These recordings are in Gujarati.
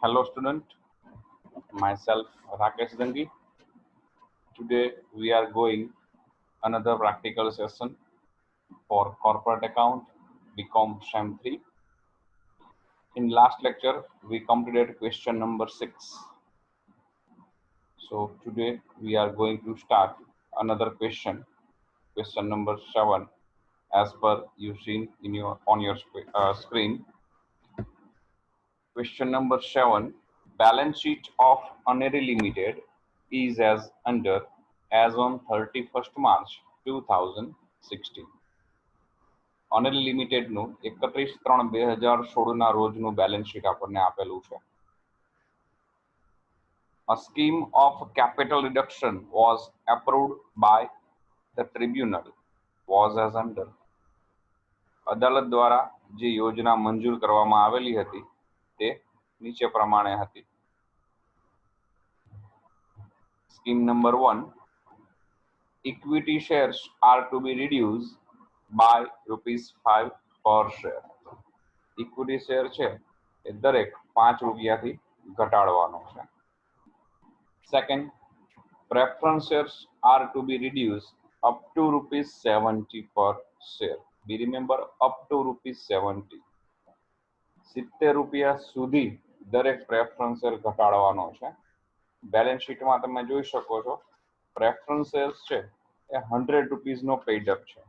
Hello student, myself Rakesh Dangi. Today we are going another practical session for corporate account BCom SEM 3. In last lecture we completed question number 6. So today we are going to start another question number 7 as per you seen in your on your screen. Question number 7. Balance sheet of Aneri Limited is as under as on 31st March 2016. Aneri Limited નું 31/3/2016 ના રોજનું બેલેન્સ શીટ આપણને આપેલું છે. A scheme of capital reduction was approved by the tribunal was as under. અદાલત દ્વારા જે યોજના મંજૂર કરવામાં આવેલી હતી તે નીચે પ્રમાણે હતી. Scheme number 1. Equity shares are to be reduced by ₹5 per share. Equity share છે એ દરેક ₹5 ઘટાડવાનો છે. Second, preference shares are to be reduced up to ₹70 per share. Be remember up to ₹70. ₹70 સુધી દરેક પ્રેફરન્સ શેર ઘટાડવાનો છે. બેલેન્સ શીટમાં તમે જોઈ શકો છો પ્રેફરન્સ શેર્સ છે એ ₹100 નો પેઇડ અપ છે.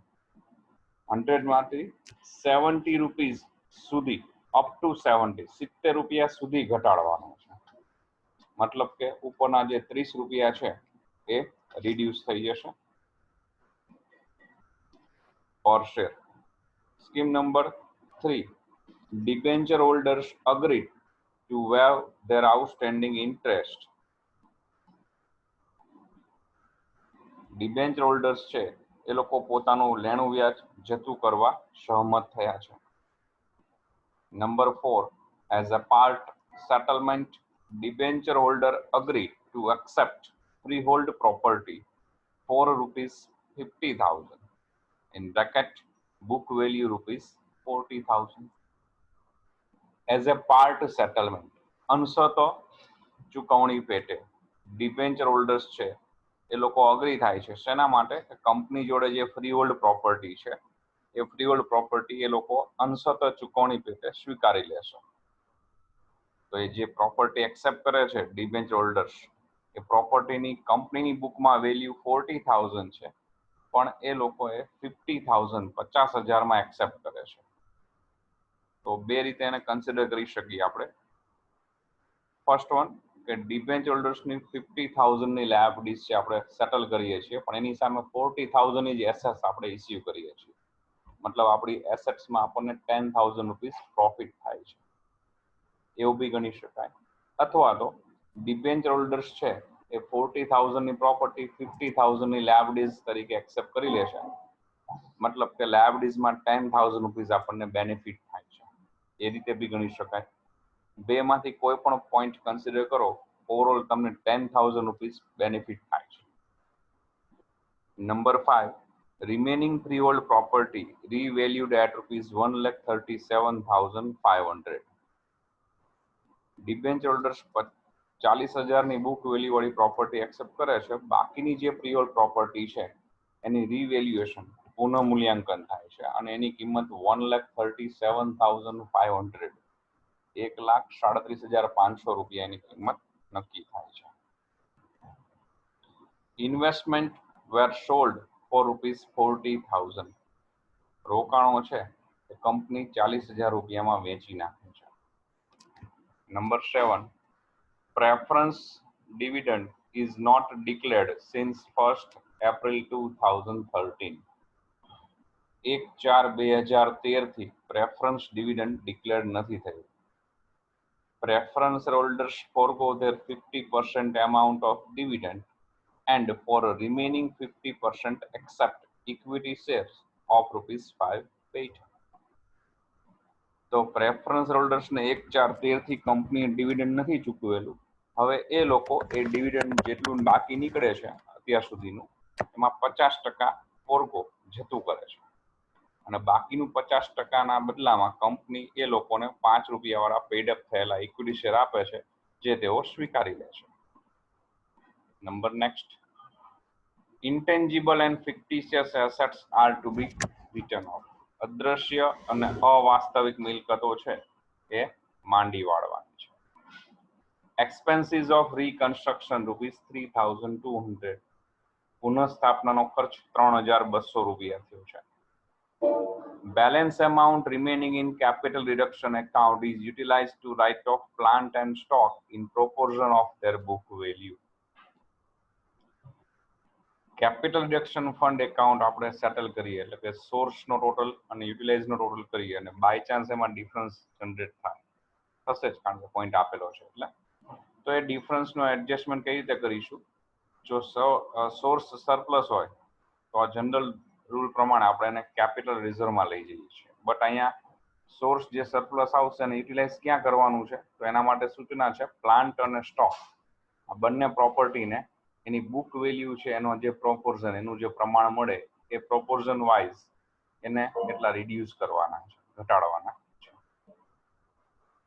100 માંથી ₹70 સુધી અપ ટુ 70 ₹70 સુધી ઘટાડવાનો છે. મતલબ કે ઉપરના જે ₹30 છે એ રિડ્યુસ થઈ જશે પર share. Scheme number 3. Debenture holders agreed to waive their outstanding interest. Debenture holders છે એ લોકો પોતાનું લેણું વ્યાજ જતું કરવા સહમત થયા છે. Number 4. As a part settlement, debenture holder agreed to accept freehold property for ₹50,000. In bracket, book value ₹40,000. As a part settlement, અંશત ચુકવણી પેટે ડિબેન્ચર હોલ્ડર્સ છે એ લોકો અગ્રી થાય છે શેના માટે? કંપની જોડે જે ફ્રી હોલ્ડ પ્રોપર્ટી છે એ ફ્રી હોલ્ડ પ્રોપર્ટી એ લોકો અંશત ચુકવણી પેટે સ્વીકારી લેશે. તો એ જે પ્રોપર્ટી એક્સેપ્ટ કરે છે ડિબેન્ચર હોલ્ડર્સ એ પ્રોપર્ટીની કંપનીની બુકમાં વેલ્યુ 40,000 છે પણ એ લોકોએ 50,000 50,000માં એક્સેપ્ટ કરે છે. તો બે રીતે એને કન્સિડર કરી શકીએ આપણે. ફર્સ્ટ વન કે ડિબેન્ચર હોલ્ડર્સની 50,000 ની લાયબિલિટીઝ છે આપણે સેટલ કરીએ છીએ પણ એની સામે 40,000 ની જ એસેટ્સ આપણે ઇસ્યુ કરીએ છીએ. મતલબ આપણી એસેટ્સમાં આપણને ₹10,000 પ્રોફિટ થાય છે એવું બી ગણી શકાય. અથવા તો ડિબેન્ચર હોલ્ડર્સ છે એ 40,000 ની પ્રોપર્ટી 50,000 ની લાયબિલિટીઝ તરીકે એક્સેપ્ટ કરી લેશે. મતલબ કે લાયબિલિટીઝમાં ₹10,000 આપણને બેનિફિટ થાય છે. એ રીતે બી ગણી શકાય. બેમાંથી કોઈ પણ પોઈન્ટ કન્સિડર કરો ઓવરઓલ તમને ₹10,000 બેનિફિટ થાય છે. Number 5. Remaining freehold property revalued at ₹1,37,500. Debenture holders 40,000 ની બુક વેલ્યુ વાળી પ્રોપર્ટી એક્સેપ્ટ કરે છે. બાકીની જે ફ્રીહોલ્ડ પ્રોપર્ટી છે એની રીવેલ્યુએશન પુનઃમૂલ્યાંકન થાય છે અને એની કિંમત ₹1,37,500 ₹1,37,500 એની કિંમત નક્કી થાય છે. ઇન્વેસ્ટમેન્ટ વેર સોલ્ડ ફોર ₹40,000. રોકાણો છે એ કંપની ₹40,000માં વેચી નાખે છે. Number 7. Preference dividend is not declared since 1st April 2013. 1/4/2013 થી પ્રેફરન્સ ડિવિડન્ડ ડિક્લેર નથી થયું. Preference holders forgo their 50% amount of dividend and for remaining 50% accept equity shares of ₹5 paid. તો પ્રેફરન્સ હોલ્ડર્સને 1/4/13 થી કંપનીએ ડિવિડન્ડ નથી ચૂકવેલું. હવે એ લોકો એ ડિવિડન્ડ જેટલું બાકી નીકળે છે અત્યાર સુધીનું એમાં 50% ફોરગો જતું કરે છે અને બાકીનું 50%ના બદલામાં કંપની એ લોકોને 5 રૂપિયાવાળા પેડ અપ થયેલા ઇક્વિટી શેર આપે છે, જે તેઓ સ્વીકારી લે છે. Number next, intangible and fictitious assets are to be written off. અદ્રશ્ય અને અવાસ્તવિક મિલકતો છે એ માંડી વાળવાની છે. Expenses of reconstruction ₹3,200. પુનઃસ્થાપનાનો ખર્ચ 3,200 રૂપિયા થયો છે. Balance amount remaining in capital reduction account is utilized to write off plant and stock in proportion of their book value. Capital reduction fund account આપણે સેટલ કરીએ એટલે કે સોર્સનો ટોટલ અને યુટિલાઇઝનો ટોટલ કરીએ અને બાય ચાન્સ એમાં ડિફરન્સ જનરેટ થાય થશે જ, કારણ કે પોઈન્ટ આપેલો છે એટલે. તો એ ડિફરન્સનો એડજસ્ટમેન્ટ કઈ રીતે કરીશું? જો સોર્સ સરપ્લસ હોય તો આ જનરલ રૂલ પ્રમાણે આપણે એને કેપિટલ રિઝર્વમાં લઈ જઈએ છીએ. બટ અહીંયા સોર્સ જે સરપ્લસ આવશે એને યુટિલાઇઝ ક્યાં કરવાનું છે? તો એના માટે સૂચના છે પ્લાન્ટ અને સ્ટોક આ બંને પ્રોપર્ટીને એની બુક વેલ્યુ છે એનો જે પ્રોપોર્શન એનું જે પ્રમાણ મળે એ પ્રોપોર્શન વાઇઝ એને એટલા રિડ્યુસ કરવાના છે, ઘટાડવાના છે.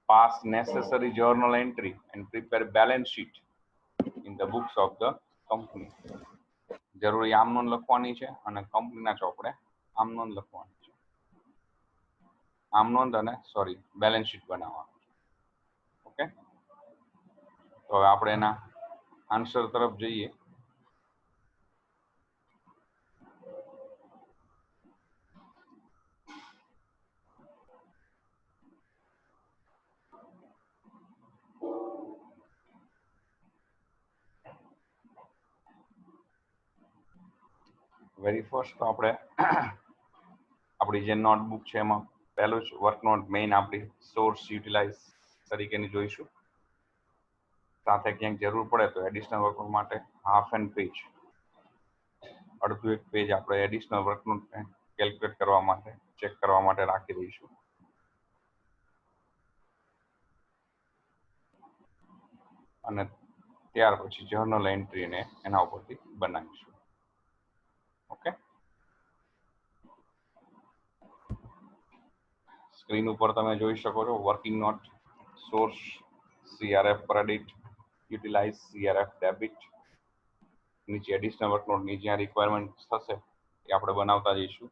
Pass necessary journal entry and prepare balance sheet in the books of the company. જરૂરી આમ નોંધ લખવાની છે અને કંપનીના ચોપડે આમ નોંધ લખવાની છે. આમ નોંધ અને બેલેન્સ શીટ બનાવવાનું છે. ઓકે, તો હવે આપણે એના આન્સર તરફ જઈએ. વેરી ફર્સ્ટ તો આપણે આપણી જે નોટબુક છે એમાં પહેલું જ વર્ક નોટ મેઇન આપણી સોર્સ યુટિલાઇઝ તરીકેની જોઈશું. સાથે ક્યાંક જરૂર પડે તો એડિશનલ વર્કનોટ માટે હાફ એન્ડ પેજ, અડધું એક પેજ આપણે એડિશનલ વર્કનોટ કેલ્ક્યુલેટ કરવા માટે, ચેક કરવા માટે રાખી દઈશું. અને ત્યાર પછી જર્નલ એન્ટ્રીને એના ઉપરથી બનાવીશું. ઓકે, સ્ક્રીન ઉપર તમે જોઈ શકો છો working note, source CRF credit, utilise CRF debit, નીચે એડિશનલ વર્કનોટની જ્યાં રિક્વાયરમેન્ટ થશે એ આપણે બનાવતા જઈશું.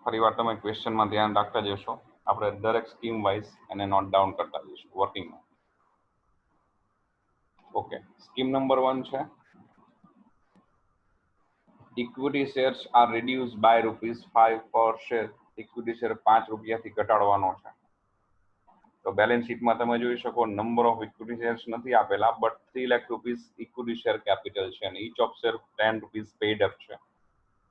ફરીવાર તમે ક્વેશ્ચનમાં ધ્યાન રાખતા જશો, આપણે દરેક સ્કીમ વાઇઝ એને નોટ ડાઉન કરતા જઈશું working note. Okay, scheme number 1 છે equity shares are reduce by ₹5 per share. Equity share 5 રૂપિયાથી ઘટાડવાનો છે. તો બેલેન્સ શીટમાં તમે જોઈ શકો નંબર ઓફ ઇક્વિટી શેર્સ નથી આપેલા, but 3 lakh rupees equity share capital છે અને each of share 10 rupees paid up છે.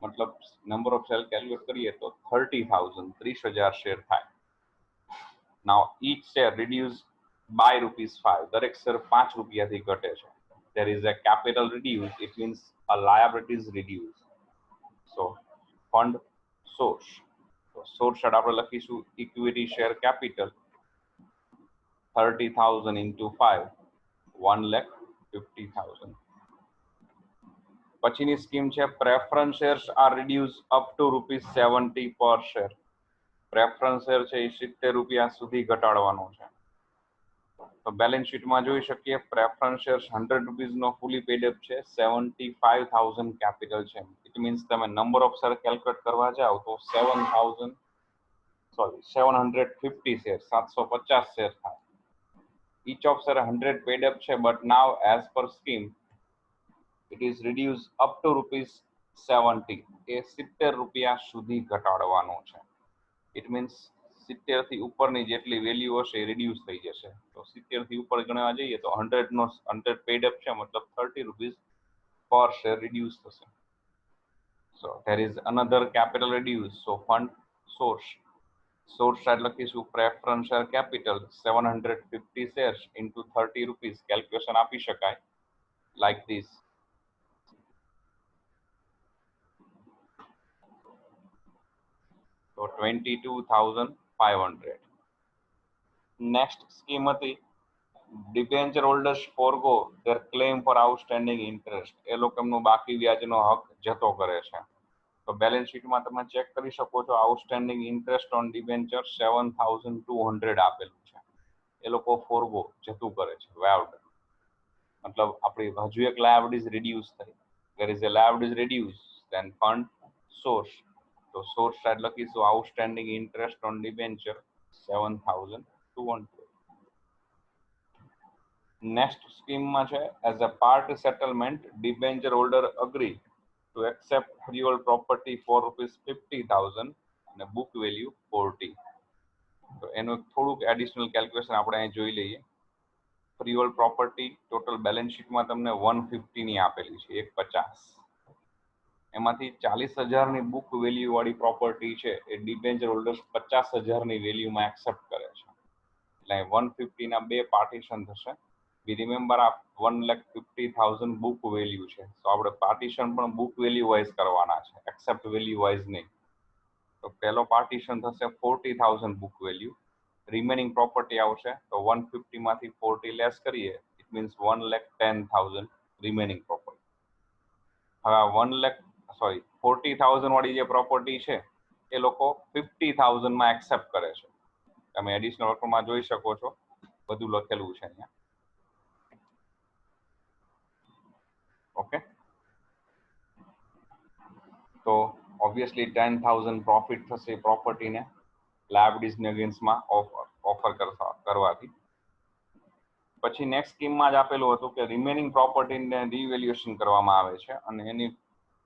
મતલબ નંબર ઓફ શેર કેલ્ક્યુલેટ કરીએ તો 30,000 30,000 શેર થાય. નાઉ ઈચ શેર રિડ્યુસ બાય ₹5, દરેક શેર 5 રૂપિયાથી ઘટે છે. there is a capital reduce, it means a liabilities reduce. So fund source, so source side આપણે લખીશું equity share capital 30,000 into 5, 1,50,000. પછીની સ્કીમ છે preference shares are reduce up to ₹70 per share. Preference share છે એ 70 રૂપિયા સુધી ઘટાડવાનો છે. તો બેલેન્સ શીટમાં જોઈ શકીએ પ્રેફરન્સ શેર્સ 100 રૂપીસનો ફૂલી પેડ અપ છે, 75,000 કેપિટલ છે. ઇટ મીન્સ તમે નંબર ઓફ શેર કેલ્ક્યુલેટ કરવા જાઓ તો 750 શેર 750 શેર થાય. each of share 100 paid up છે, but now as per scheme it is reduced up to ₹70. એ 70 રૂપિયા સુધી ઘટાડવાનો છે. ઇટ મીન્સ 70 થી ઉપરની જેટલી વેલ્યુ હશે એ રિડ્યુસ થઈ જશે. તો 70 થી ઉપર ગણવા જઈએ તો 100 પેડ અપ છે, મતલબ 30 રૂપીસ પર શેર રિડ્યુસ થશે. So there is another capital reduce. So fund source side લખીશું preference share capital 750 shares into 30 rupees. Calculation આપી શકાય like this. તો 22,500. નેક્સ્ટ સ્કીમ હતી debenture holders forgo their claim for outstanding interest. એ લોકો એમનો બાકી વ્યાજનો હક જતો કરે છે. તો બેલેન્સ શીટમાં તમે ચેક કરી શકો છો, આઉટસ્ટેન્ડિંગ ઇન્ટરેસ્ટ ઓન ડિબેન્ચર 7200 આપેલું છે. એ લોકો ફોરગો જતું કરે છે, વાઇવ્ડ, મતલબ આપણી હજુ એક લાયબિલિટીઝ રિડ્યુસ થઈ. there is a liabilities reduced, then fund source. તો સોર્સ સાઇડ લખીશું outstanding interest on debenture 7200. Next સ્કીમમાં છે as a part settlement debenture holder agree to accept freehold property for ₹50,000 અને બુક વેલ્યુ 40. તો એનું થોડુંક એડિશનલ કેલ્ક્યુલેશન આપણે અહીં જોઈ લઈએ. ફ્રીહોલ્ડ પ્રોપર્ટી ટોટલ બેલેન્સ શીટમાં તમને 150 ની આપેલી છે, 150. એમાંથી 40,000 બુક વેલ્યુ વાળી પ્રોપર્ટી છે એ ડિબેન્ચર હોલ્ડર્સ 50,000 વેલ્યુમાં એક્સેપ્ટ કરે છે. એટલે 150 ના બે પાર્ટીશન થશે. વી રિમેમ્બર આ 1,50,000 બુક વેલ્યુ છે, તો આપણે પાર્ટીશન પણ બુક વેલ્યુ વાઇઝ કરવાના છે, એક્સેપ્ટ વેલ્યુ વાઇઝ નહીં. તો પહેલો પાર્ટીશન થશે 40,000 બુક વેલ્યુ, રિમેનિંગ પ્રોપર્ટી આવશે. તો 150 માંથી 40 લેસ કરીએ, ઇટ મીન્સ 1,10,000 રિમેનિંગ પ્રોપર્ટી. હવે 40,000 વાળી જે પ્રોપર્ટી છે એ લોકો 50,000 માં એક્સેપ્ટ કરે છે. તમે એડિશનલ વર્કમાં જોઈ શકો છો, બધું લખેલું છે અહીંયા. ઓકે, તો ઓબ્વિયસલી 10,000 પ્રોફિટ થશે પ્રોપર્ટીને લાયબિલિટીઝ અગેન્સ્ટમાં ઓફર કરવાથી. પછી નેક્સ્ટ સ્કીમમાં જ આપેલું હતું કે રિમેનિંગ પ્રોપર્ટીને રિવેલ્યુએશન કરવામાં આવે છે અને એની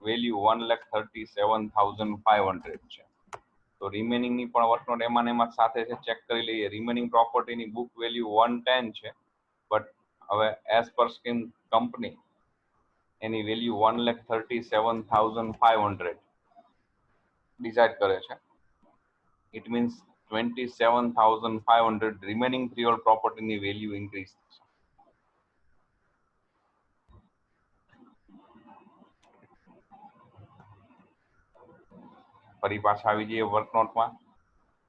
વેલ્યુ 1,37,500 છે. તો રિમેનિંગની પણ વર્કનોટ એમાં સાથે છે, ચેક કરી લઈએ. રિમેનિંગ પ્રોપર્ટીની બુક વેલ્યુ 110 છે, બટ હવે એઝ પર સ્કીમ કંપની એની વેલ્યુ 1,37,500 ડિસાઇડ કરે છે. ઇટ મીન્સ 27,500 રિમેનિંગ ફ્રીહોલ્ડ પ્રોપર્ટીની વેલ્યુ ઇન્ક્રીઝ થશે. ફરી પાછા આવી જઈએ વર્કનોટમાં.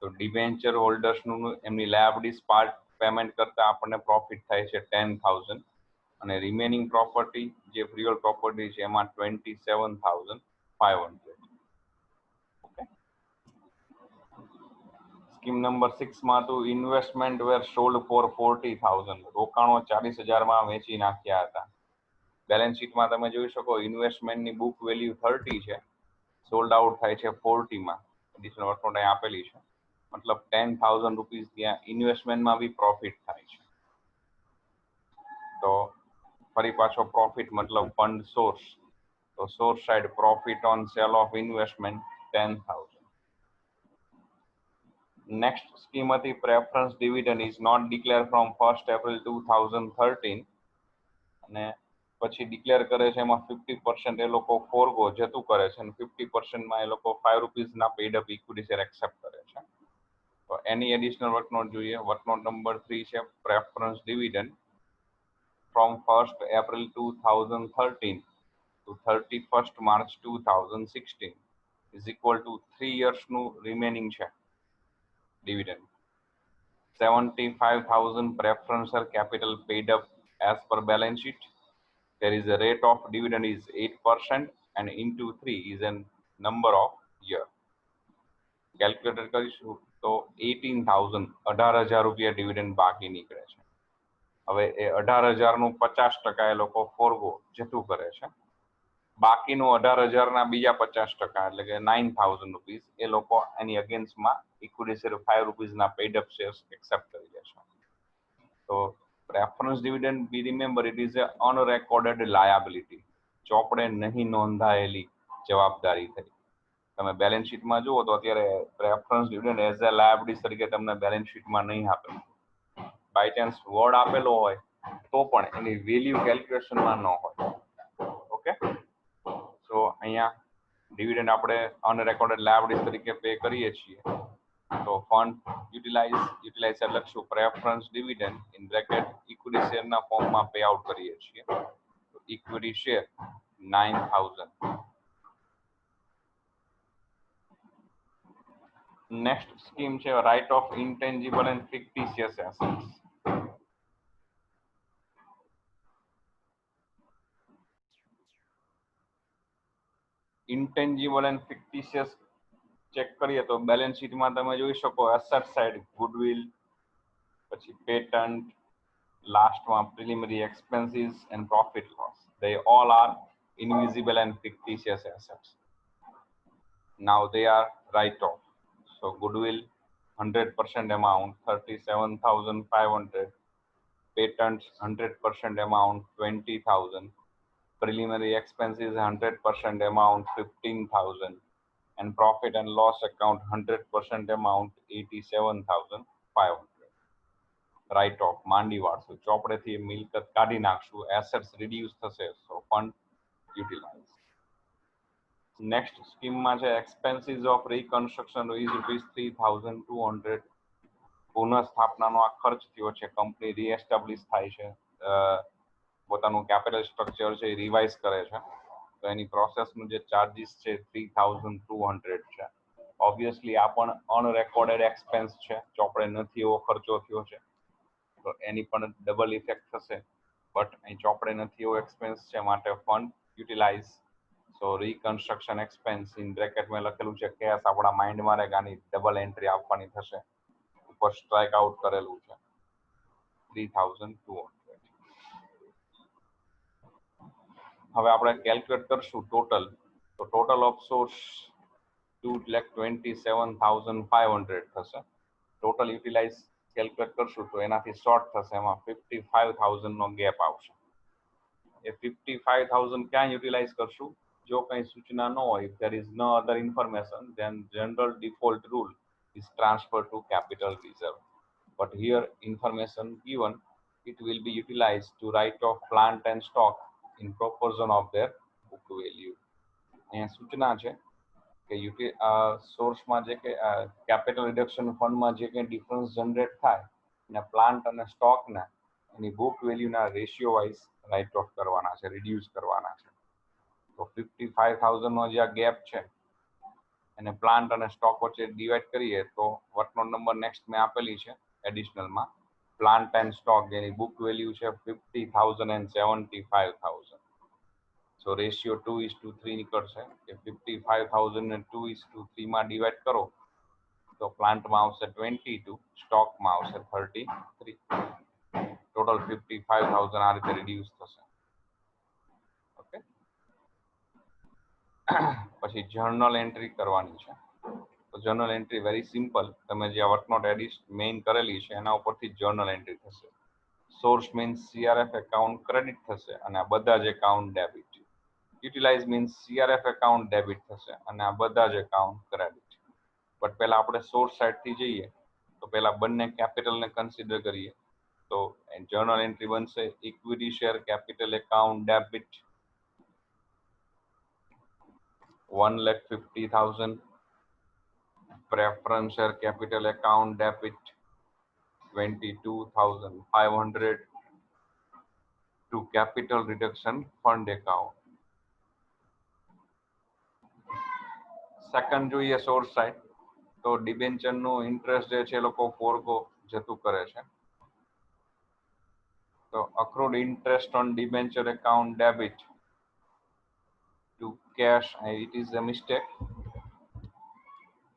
તો ડિબેન્ચર હોલ્ડર્સનું એમની લાયબિલિટીઝ પાર્ટ પેમેન્ટ કરતા આપણને પ્રોફિટ થાય છે 10,000 અને રિમેનિંગ પ્રોપર્ટી જે ફ્રીહોલ્ડ પ્રોપર્ટી છે એમાં 27,500. ઓકે, સ્કીમ નંબર 6 માં તો ઇન્વેસ્ટમેન્ટ વેર સોલ્ડ ફોર 40,000. રોકાણો 40,000 માં વેચી નાખ્યા હતા. બેલેન્સ શીટમાં તમે જોઈ શકો ઇન્વેસ્ટમેન્ટની બુક વેલ્યુ 30 છે, સોલ્ડ આઉટ થાય છે 40 માં. એડિશનલ વર્કનોટ અહીં આપેલી છે, મતલબ 10,000 રૂપીસ ત્યાં ઇન્વેસ્ટમેન્ટમાં બી પ્રોફિટ થાય છે. તો ફરી પાછો પ્રોફિટ મતલબ ફંડ સોર્સ. તો source side profit on sale of investment 10,000. Next scheme હતી preference dividend is not declare from 1st April 2013 અને પછી ડિક્લેર કરે છે એમાં 50% એ લોકો ફોરગો જતું કરે છે અને 50%માં એ લોકો ₹5 paid up equity share accept કરે છે. તો એની એડિશનલ વર્કનોટ જોઈએ. વર્કનોટ નંબર 3 છે preference dividend from 1st April 2013 to 31st March 2016 is equal to 3 yearsનું remaining છે dividend. 75,000 preferential capital paid up as per balance sheet. There is a rate of dividend is 8% and into 3 is a number of year. Calculator કરીશું તો 18,000 રૂપિયા ડિવિડન્ડ બાકી નીકળે છે. હવે એ 18,000 નું 50% એ લોકો ફોરગો જતું કરે છે. બાકીનું 18,000 ના બીજા 50% એટલે કે 9,000 રૂપીસ એ લોકો એની અગેન્સ્ટમાં ઇક્વિટી શેર ₹5 ના પેડ અપ શેર્સ એક્સેપ્ટ કરી લે છે. તો preference dividend be remember it is a unrecorded liability, ચોપડે નહીં નોંધાયેલી જવાબદારી થઈ. તમે બેલેન્સ શીટમાં જુઓ તો અત્યારે preference dividend as a liability તરીકે તમને બેલેન્સ શીટમાં નહીં આપે. બાય ચાન્સ વર્ડ આપેલો હોય તો પણ એની વેલ્યુ કેલ્ક્યુલેશનમાં ન હોય. ઓકે, તો અહીંયા ડિવિડન્ડ આપણે અનરેકોર્ડેડ લાયબિલિટી તરીકે પે કરીએ છીએ. તો ફંડ યુટિલાઇઝ લખશું preference dividend in bracket equity શેરના ફોર્મમાં પે આઉટ કરીએ છીએ. તો ઇક્વિટી શેર 9,000. નેક્સ્ટ સ્કીમ છે write off intangible and fictitious assets. Intangible and fictitious check કરીએ તો બેલેન્સ શીટમાં તમે જોઈ શકો એસેટ સાઇડ ગુડવિલ, પછી પેટન્ટ, લાસ્ટમાં preliminary expenses and profit loss. They all are invisible and fictitious assets. Now they are write off. So goodwill 100% amount 37,500, patents 100% amount 20,000, preliminary expenses 100% amount 15,000, and profit and loss account 100% amount 87,500. Right of માંડી વાળશું, ચોપડેથી મિલકત કાઢી નાખશું, એસેટ્સ રિડ્યુસ થશે, સો ફંડ યુટિલાઇઝ. નેક્સ્ટ સ્કીમમાં છે એક્સપેન્સીસ ઓફ રીકન્સ્ટ્રક્શન ઇઝ ₹3,200. પુનઃસ્થાપનાનો આ ખર્ચ થયો છે, કંપની રીએસ્ટાબ્લિશ થાય છે, પોતાનું કેપિટલ સ્ટ્રક્ચર છે એ રિવાઇઝ કરે છે, તો એની પ્રોસેસનું જે ચાર્જીસ છે 3,200 છે. ઓબ્વિયસલી આ પણ અનરેકોર્ડેડ એક્સપેન્સ છે, ચોપડે નથી એવો ખર્ચો થયો છે, તો એની પણ ડબલ ઇફેક્ટ થશે. બટ અહીં ચોપડે નથી એવો એક્સપેન્સ છે માટે fund utilise. So reconstruction expense in બ્રેકેટમાં લખેલું છે કેસ, આપણા માઇન્ડમાં રહે આની ડબલ એન્ટ્રી આપવાની થશે, ઉપર સ્ટ્રાઇક આઉટ કરેલું છે 3,200. હવે આપણે કેલ્ક્યુલેટ કરશું ટોટલ, તો ટોટલ ઓફ સોર્સ 2,27,500 થશે. ટોટલ યુટિલાઇઝ કેલ્ક્યુલેટ કરશું તો એનાથી શોર્ટ થશે, એમાં 55,000 નો ગેપ આવશે. એ 55,000 ક્યાં યુટિલાઇઝ કરશું? જો કંઈ સૂચના ન હોય, if there is no other information, then general default rule is transferred to capital reserve. But here information given, it will be utilized to write off plant and stock in proportion of their book value. અહીંયા સૂચના છે કે સોર્સમાં જે કે કેપિટલ રિડક્શન ફંડમાં જે કંઈ ડિફરન્સ જનરેટ થાય અને પ્લાન્ટ અને સ્ટોકના એની બુક વેલ્યુના રેશિયો વાઇઝ રાઇટ ઓફ કરવાના છે, રિડ્યુસ કરવાના છે. તો 55,000 નો જે આ ગેપ છે એને પ્લાન્ટ અને સ્ટોક વચ્ચે ડિવાઈડ કરીએ તો વર્કનોટ નંબર નેક્સ્ટ મેં આપેલી છે એડિશનલમાં, પ્લાન્ટ એન્ડ સ્ટોક જેની બુક વેલ્યુ છે 50,000 and 75,000. સો રેશિયો 2:3 નીકળશે કે 55,000 ને 2:3 માં ડિવાઈડ કરો તો પ્લાન્ટમાં આવશે 22, સ્ટોકમાં આવશે 33. ટોટલ 55,000 આ રીતે રિડ્યુસ થશે. ઓકે, પછી જર્નલ એન્ટ્રી કરવાની છે. તો જર્નલ એન્ટ્રી વેરી સિમ્પલ, તમે જે વર્કનોટ એડિશન મેઇન કરેલી છે એના ઉપરથી જર્નલ એન્ટ્રી થશે. Source means CRF account credit થશે અને આ બધા જ account debit. Utilise means CRF account debit થશે અને આ બધા જ એકાઉન્ટ ક્રેડિટ. બટ પહેલા આપણે સોર્સ સાઇડથી જઈએ તો પહેલા બંને કેપિટલને કન્સિડર કરીએ. તો જર્નલ એન્ટ્રી બનશે equity share capital account debit 1,50,000, preference share capital account debit 22,500 to capital reduction fund account. Second જોઈએ સોર્સ સાઇડ, તો ડિબેન્ચરનું ઇન્ટરેસ્ટ જે છે એ લોકો ફોરગો જતું કરે છે. તો accrued interest on debenture account debit to cash, it is a mistake,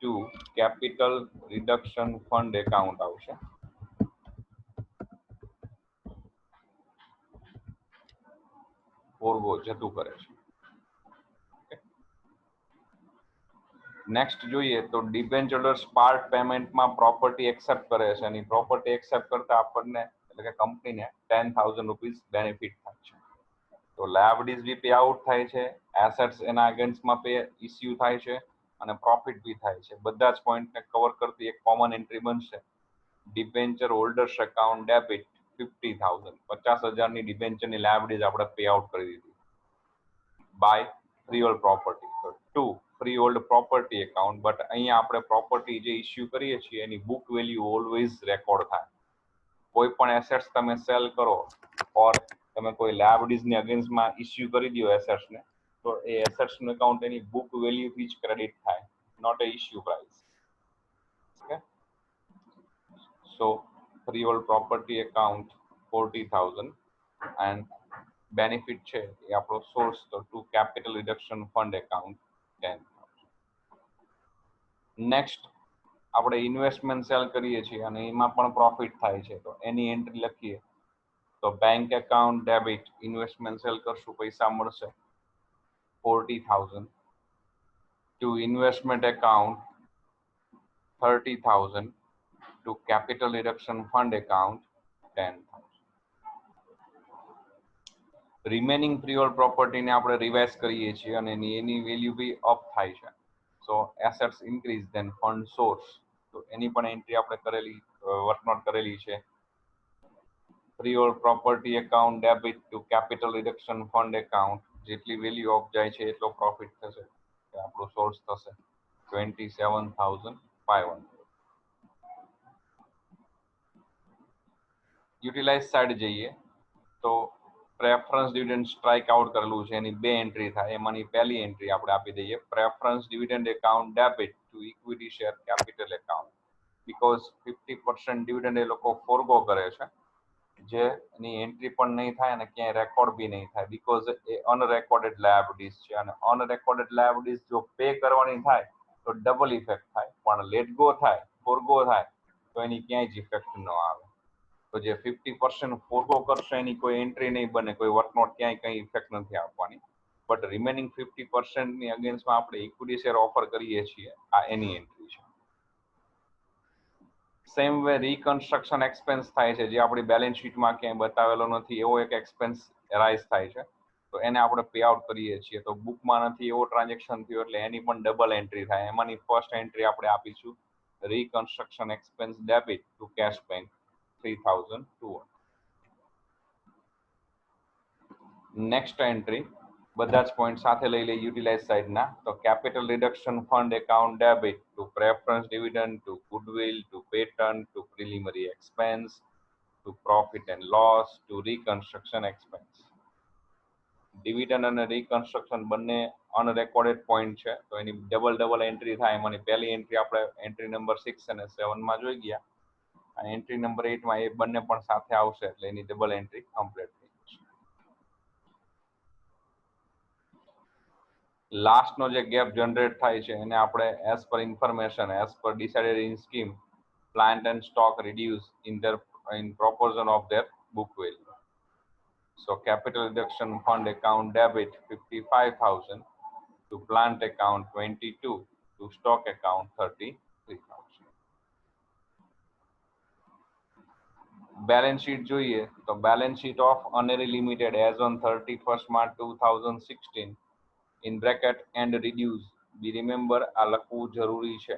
to capital reduction fund account આવશે. ફોરગો જતું કરે છે. નેક્સ્ટ જોઈએ તો ડિબેન્ચર્સ પાર્ટ પેમેન્ટમાં પ્રોપર્ટી એક્સેપ્ટ કરે છે અને પ્રોપર્ટી એક્સેપ્ટ કરતા આપણને એટલે કે કંપનીને 10,000 રૂપીસ બેનિફિટ થાય છે. તો લાયબિલિટીઝ બી પે આઉટ થાય છે, એસેટ્સ એના અગેન્સ્ટમાં પે ઇસ્યુ થાય છે અને પ્રોફિટ બી થાય છે. બધા જ પોઈન્ટને કવર કરતી એક કોમન એન્ટ્રી બનશે ડિબેન્ચર હોલ્ડર્સ એકાઉન્ટ ડેબિટ 50,000. 50,000ની ડિબેન્ચરની લાયબિલિટીઝ આપણે પે આઉટ કરી દીધી બાય ફ્રીહોલ્ડ પ્રોપર્ટી. તો 2 ફ્રીહોલ્ડ પ્રોપર્ટી એકાઉન્ટ, બટ અહીંયા આપણે પ્રોપર્ટી જે ઇસ્યુ કરીએ છીએ એની બુક વેલ્યુ ઓલવેઝ રેકોર્ડ થાય. કોઈ પણ એસેટ્સ તમે સેલ કરો ઓર તમે કોઈ લાયબિલિટીઝની અગેન્સ્ટમાં ઇસ્યુ કરી દો એસેટ્સને, તો એ એસેટ્સનું એકાઉન્ટ એની બુક વેલ્યુથી જ ક્રેડિટ થાય, નોટ એ issue price. Okay, so freehold property account 40,000 and benefit છે એ આપણો સોર્સ તો to capital reduction fund account 10,000. Next આપણે ઇન્વેસ્ટમેન્ટ સેલ કરીએ છીએ અને એમાં પણ પ્રોફિટ થાય છે, તો એની એન્ટ્રી લખીએ તો bank account debit, investment sale કરશું પૈસા મળશે 40,000. To investment account 30,000. To capital reduction fund account 10,000. Remaining freehold પ્રોપર્ટીને આપણે રિવાઇઝ કરીએ છીએ અને એની વેલ્યુ બી અપ થાય છે. So assets increase then fund source, તો એની પણ એન્ટ્રી આપણે કરેલી વર્કનોટ કરેલી છે. Freehold property account debit to capital reduction fund account, જેટલી વેલ્યુ અપ જાય છે એટલો પ્રોફિટ થશે, આપણો સોર્સ થશે 27,500. યુટિલાઇઝ સાઈડ જઈએ તો પ્રેફરન્સ ડિવિડન્ડ સ્ટ્રાઇક આઉટ કરેલું છે, એની બે એન્ટ્રી થાય. એમાંની પહેલી એન્ટ્રી આપણે આપી દઈએ preference dividend account debit to equity share capital account, because 50% dividend એ લોકો ફોરગો કરે છે, જે એની એન્ટ્રી પણ નહીં થાય અને ક્યાંય રેકોર્ડ બી નહીં થાય, બીકોઝ એ અનરેકોર્ડેડ લાયબિલિટીઝ છે અને અનરેકોર્ડેડ લાયબિલિટીઝ જો પે કરવાની થાય તો ડબલ ઇફેક્ટ થાય, પણ લેટ ગો થાય, ફોરગો થાય તો એની ક્યાંય જ ઇફેક્ટ ન આવે. તો જે 50% ફોરગો કરશે એની કોઈ એન્ટ્રી નહીં બને, કોઈ વર્કનોટ ક્યાંય કંઈ ઇફેક્ટ નથી આપવાની, બટ રિમેનિંગ 50% ની અગેન્સ્ટમાં આપણે ઇક્વિટી શેર ઓફર કરીએ છીએ, આ એની એન્ટ્રી છે. સેમ વે રીકન્સ્ટ્રક્શન એક્સપેન્સ થાય છે, જે આપણી બેલેન્સ શીટમાં ક્યાંય બતાવેલો નથી, એવો એક એક્સપેન્સ રાઇઝ થાય છે, તો એને આપણે પે આઉટ કરીએ છીએ. તો બુકમાં નથી એવો ટ્રાન્ઝેક્શન થયો એટલે એની પણ ડબલ એન્ટ્રી થાય. એમાંની ફર્સ્ટ એન્ટ્રી આપણે આપીશું reconstruction expense debit to cash bank 3,200. Next entry બધા જ પોઈન્ટ સાથે લઈ લઈએ યુટિલાઇઝ સાઈડના, તો capital reduction fund account debit to preference dividend to goodwill to patent to preliminary expense to profit and loss to reconstruction expense. Dividend અને રીકન્સ્ટ્રક્શન બંને અનરેકોર્ડેડ પોઈન્ટ છે, તો એની ડબલ એન્ટ્રી થાય. એમાંની પહેલી એન્ટ્રી આપણે એન્ટ્રી નંબર 6 અને 7 જોઈ ગયા, અને એન્ટ્રી નંબર 8 એ બંને પણ સાથે આવશે એટલે એની ડબલ એન્ટ્રી કમ્પ્લીટ થઈ જશે. લાસ્ટનો જે ગેપ જનરેટ થાય છે એને આપણે as per information, as per decided in scheme, plant and stock reduce in proportion of their book value. So capital reduction fund account debit 55,000, to plant account 22, to stock account 33,000. Balance sheet જોઈએ તો balance sheet of Aneri limited as on 31st March 2016 in bracket and reduce. Be remember, આ લખવું જરૂરી છે.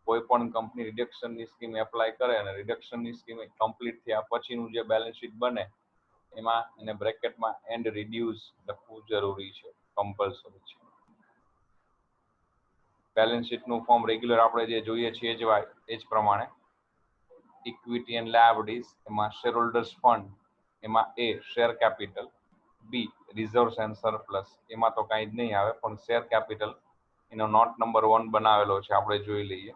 કોઈ પણ કંપની રિડક્શનની સ્કીમ એપ્લાય કરે અને રિડક્શનની સ્કીમ કમ્પ્લીટ થયા પછીનું જે બેલેન્સ શીટ બને એમાં એને બ્રેકેટમાં એન્ડ રિડ્યુસ લખવું જરૂરી છે, કમ્પલસરી છે. બેલેન્સ શીટનું ફોર્મ રેગ્યુલર આપણે જે જોઈએ છીએ એ જ પ્રમાણે ઇક્વિટી એન્ડ લાયબિલિટીઝ, એમાં શેર હોલ્ડર્સ ફંડ, એમાં એ share capital, B reserves and surplus, એમાં તો કાંઈ જ નહીં આવે, પણ શેર કેપિટલ એનો નોટ નંબર 1 બનાવેલો છે, આપણે જોઈ લઈએ.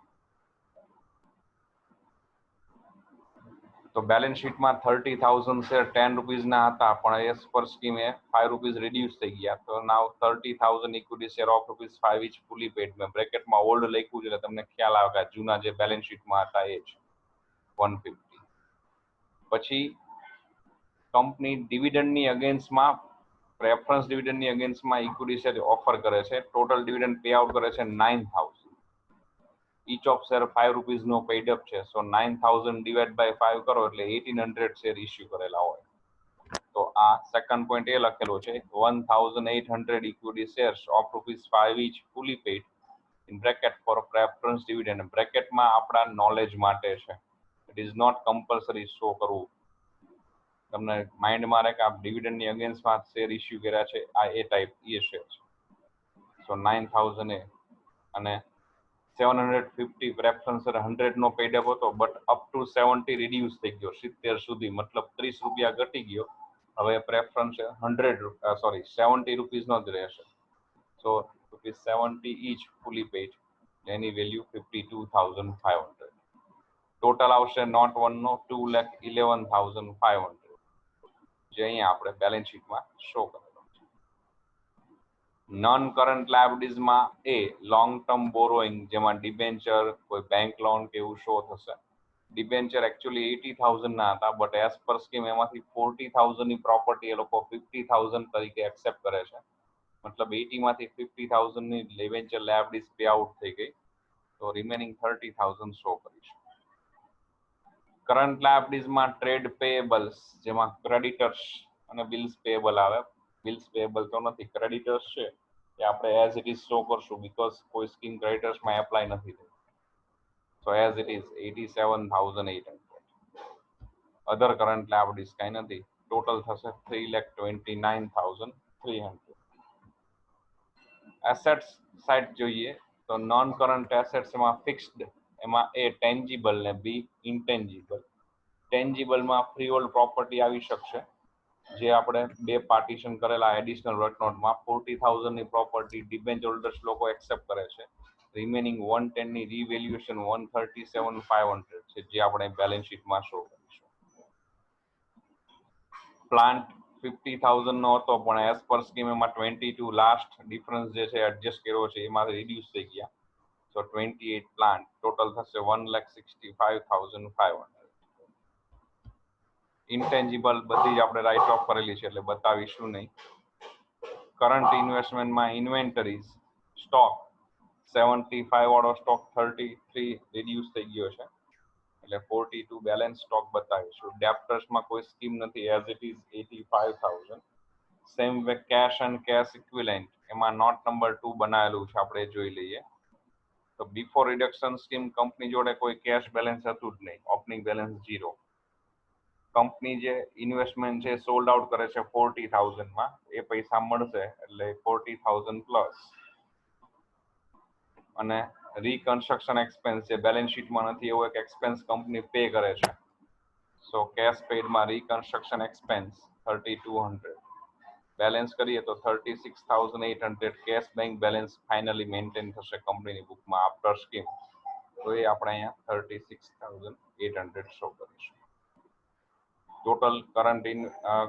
તો બેલેન્સ શીટમાં 30,000 શેર 10 રૂપીઝના હતા, પણ એસ પર સ્કીમે 5 રૂપીઝ રિડ્યુસ થઈ ગયા, તો now 30,000 equity share of ₹5 each fully paid. મેં બ્રેકેટમાં ઓલ્ડ લખ્યું છે એટલે તમને ખ્યાલ આવે કે જૂના જે બેલેન્સ શીટમાં હતા એ જ 150. પછી કંપની ડિવિડન્ડની અગેન્સ્ટમાં, પ્રેફરન્સ ડિવિડન્ડની અગેન્સ્ટમાં ઇક્વિટી શેર ઓફર કરે છે. ટોટલ ડિવિડન્ડ પે આઉટ કરે છે 9,000. each of share 5 rupees no paid up છે, so 9,000 divided by 5 કરો એટલે 1,800 શેર ઇસ્યુ કરેલા હોય. તો આ સેકન્ડ પોઈન્ટ એ લખેલો છે 1,800 equity shares of ₹5 each fully paid in bracket for preference dividend. બ્રેકેટમાં આપણા નોલેજ માટે છે, it is not compulsory show કરવું. તમને માઇન્ડમાં રહે કે આ ડિવિડન્ડની અગેન્સ્ટમાં શેર ઇસ્યુ કર્યા છે, આ એ ટાઈપ એ શેર છે. સો 9,000 એ, અને 750 પ્રેફરન્સ 100 નો પેડ અપ હતો, બટ અપ ટુ 70 રિડ્યુસ થઈ ગયો, 70 સુધી, મતલબ 30 રૂપિયા ઘટી ગયો. હવે પ્રેફરન્સ 70 રૂપીઝ નો જ રહેશે. સો ₹70 each fully paid, એની વેલ્યુ 52,500. ટોટલ આવશે નોટ 1 નો 2,11,500, જે અહીંયા આપણે બેલેન્સ શીટમાં શો કરેલો છે. નોન કરન્ટ લાયબિલિટીઝમાં એ લોંગ ટર્મ બોરોઈંગ, જેમાં ડિબેન્ચર, કોઈ બેંક લોન કે એવું શો થશે. ડિબેન્ચર એકચ્યુઅલી 80,000 ના હતા, બટ એઝ પર સ્કીમ એમાંથી 40,000 ની પ્રોપર્ટી એ લોકો 50,000 તરીકે એક્સેપ્ટ કરે છે. મતલબ 80 માંથી 50,000 ની ડિબેન્ચર લાયબિલિટીઝ પે આઉટ થઈ ગઈ, તો રિમેનિંગ 30,000 શો કરીશું. કરન્ટ લાયબિલિટીઝમાં ટ્રેડ પેએબલ્સ, જેમાં ક્રેડિટર્સ અને બિલ્સ પેએબલ આવે. બિલ્સ પેએબલ તો નથી, ક્રેડિટર્સ છે એ આપણે એઝ ઇટ ઇઝ શો કરશું, બીકોઝ કોઈ સ્કીમ ક્રેડિટર્સમાં એપ્લાય નથી થઈ. સો as it is 87,800. Other current liabilities કાંઈ નથી, ટોટલ થશે 3,29,300. એસેટ્સ સાઇડ જોઈએ તો નોન કરન્ટ એસેટ્સ એમાં ફિક્સ્ડ, એમાં એ ટેન્જીબલ ને બી ઇન્ટેન્જીબલ. ટેન્જીબલમાં ફ્રી હોલ્ડ પ્રોપર્ટી આવી શકશે, જે આપણે બે પાર્ટીશન કરેલા એડિશનલ વર્કનોટમાં 40,000 ની પ્રોપર્ટી ડિબેન્ચર હોલ્ડર્સ લોકો એક્સેપ્ટ કરે છે. રિમેનિંગ 110 ની રીવેલ્યુએશન 137,500 છે, જે આપણે બેલેન્સ શીટમાં શો કરીશું. પ્લાન્ટ 50,000 નો હતો, પણ એઝ પર સ્કીમ એમાં 22 લાસ્ટ ડિફરન્સ જે છે એડજસ્ટ કર્યો છે, એમાં રિડ્યુસ થઈ ગયા. સો 28 પ્લાન્ટ, ટોટલ થશે 1,65,500. ઇન્ટેન્જીબલ બધી જ આપણે રાઇટ ઓફ કરેલી છે, એટલે બતાવીશું નહીં. કરન્ટ ઇન્વેસ્ટમેન્ટમાં ઇન્વેન્ટરીઝ, સ્ટોક 75 વાળો સ્ટોક 33 રિડ્યુસ થઈ ગયો છે, એટલે 42 બેલેન્સ સ્ટોક બતાવીશું. ડેપ્ટર્સમાં કોઈ સ્કીમ નથી, as it is 85,000. Same way cash and cash equivalent, એમાં નોટ નંબર 2 બનાવેલું છે, આપણે જોઈ લઈએ. તો બિફોર રિડક્શન સ્કીમ કંપની જોડે કોઈ કેશ બેલેન્સ હતું જ નહીં, ઓપનિંગ બેલેન્સ 0. કંપની જે ઇન્વેસ્ટમેન્ટ છે સોલ્ડ આઉટ કરે છે 40,000 માં, એ પૈસા મળશે એટલે 40,000 પ્લસ. અને રીકન્સ્ટ્રક્શન એક્સપેન્સ જે બેલેન્સ શીટમાં નથી, એવો એક એક્સપેન્સ કંપની પે કરે છે. સો કેશ પેડમાં રીકન્સ્ટ્રક્શન એક્સપેન્સ 3,200. બેલેન્સ કરીએ તો 36,800 cash bank balance finally maintain થશે કંપનીની બુકમાં આફ્ટર સ્કીમ. તો એ આપણે અહીંયા 36,800 શો કરીશું. ટોટલ કરન્ટ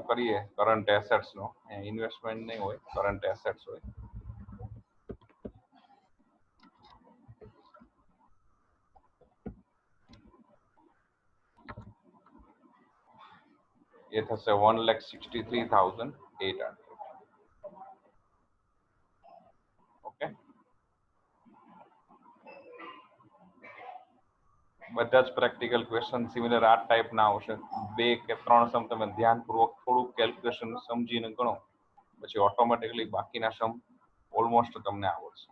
કરીએ કરન્ટ એસેટ્સ નો, ઇન્વેસ્ટમેન્ટ નહીં હોય, કરન્ટ એસેટ્સ હોય. એ થશે 1,63,800. ઓકે, બધા જ પ્રેક્ટિકલ ક્વેશ્ચન સિમિલર આ ટાઈપના આવશે. 2 કે 3 સમ તમે ધ્યાનપૂર્વક થોડુંક કેલ્ક્યુલેશન સમજીને ગણો, પછી ઓટોમેટિકલી બાકીના સમ ઓલમોસ્ટ તમને આવડશે.